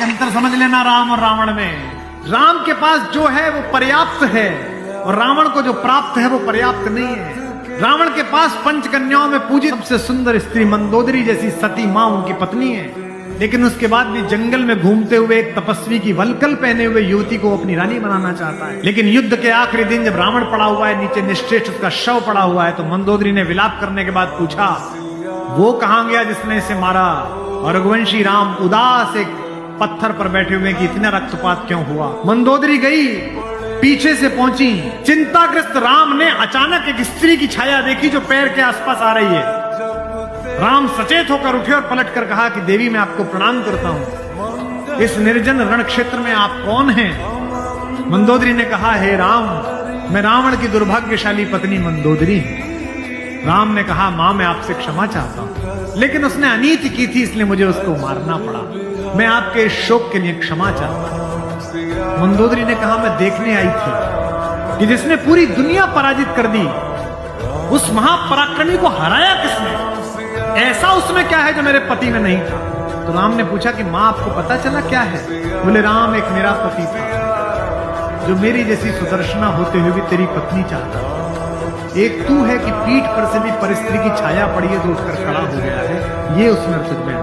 एक अंतर समझ लेना राम और रावण में। राम के पास जो है वो पर्याप्त है और रावण को जो प्राप्त है वो पर्याप्त नहीं है। रावण के पास पंचकन्याओं में पूजित सबसे सुंदर स्त्री मंदोदरी जैसी सती मां उनकी पत्नी है, लेकिन उसके बाद भी जंगल में घूमते हुए एक तपस्वी की वलकल पहने हुए युवती को अपनी रानी बनाना चाहता है। लेकिन युद्ध के आखिरी दिन जब रावण पड़ा हुआ है, नीचे निश्चेष्ट उसका शव पड़ा हुआ है, तो मंदोदरी ने विलाप करने के बाद पूछा, वो कहां गया जिसने इसे मारा? और रघुवंशी राम उदास एक पत्थर पर बैठे हुए कि इतना रक्तपात क्यों हुआ। मंदोदरी गई, पीछे से पहुंची। चिंताग्रस्त राम ने अचानक एक स्त्री की छाया देखी जो पैर के आसपास आ रही है। राम सचेत होकर उठे और पलटकर कहा कि देवी मैं आपको प्रणाम करता हूं, इस निर्जन रण क्षेत्र में आप कौन हैं? मंदोदरी ने कहा, हे राम, मैं रावण की दुर्भाग्यशाली पत्नी मंदोदरी हूं। राम ने कहा, मां मैं आपसे क्षमा चाहता हूं, लेकिन उसने अनीति की थी इसलिए मुझे उसको मारना पड़ा। मैं आपके इस शोक के लिए क्षमा चाहता हूं। मंदोदरी ने कहा, मैं देखने आई थी कि जिसने पूरी दुनिया पराजित कर दी, उस महापराक्रमी को हराया किसने? ऐसा उसमें क्या है जो मेरे पति में नहीं था? तो राम ने पूछा कि मां आपको पता चला क्या है? बोले, राम एक मेरा पति था जो मेरी जैसी सुदर्शना होते हुए भी तेरी पत्नी चाहता था। एक तू है कि पीठ पर से भी परिस्त्री की छाया पड़ी है तो उठकर खड़ा हो गया है, ये उसमें तुझ में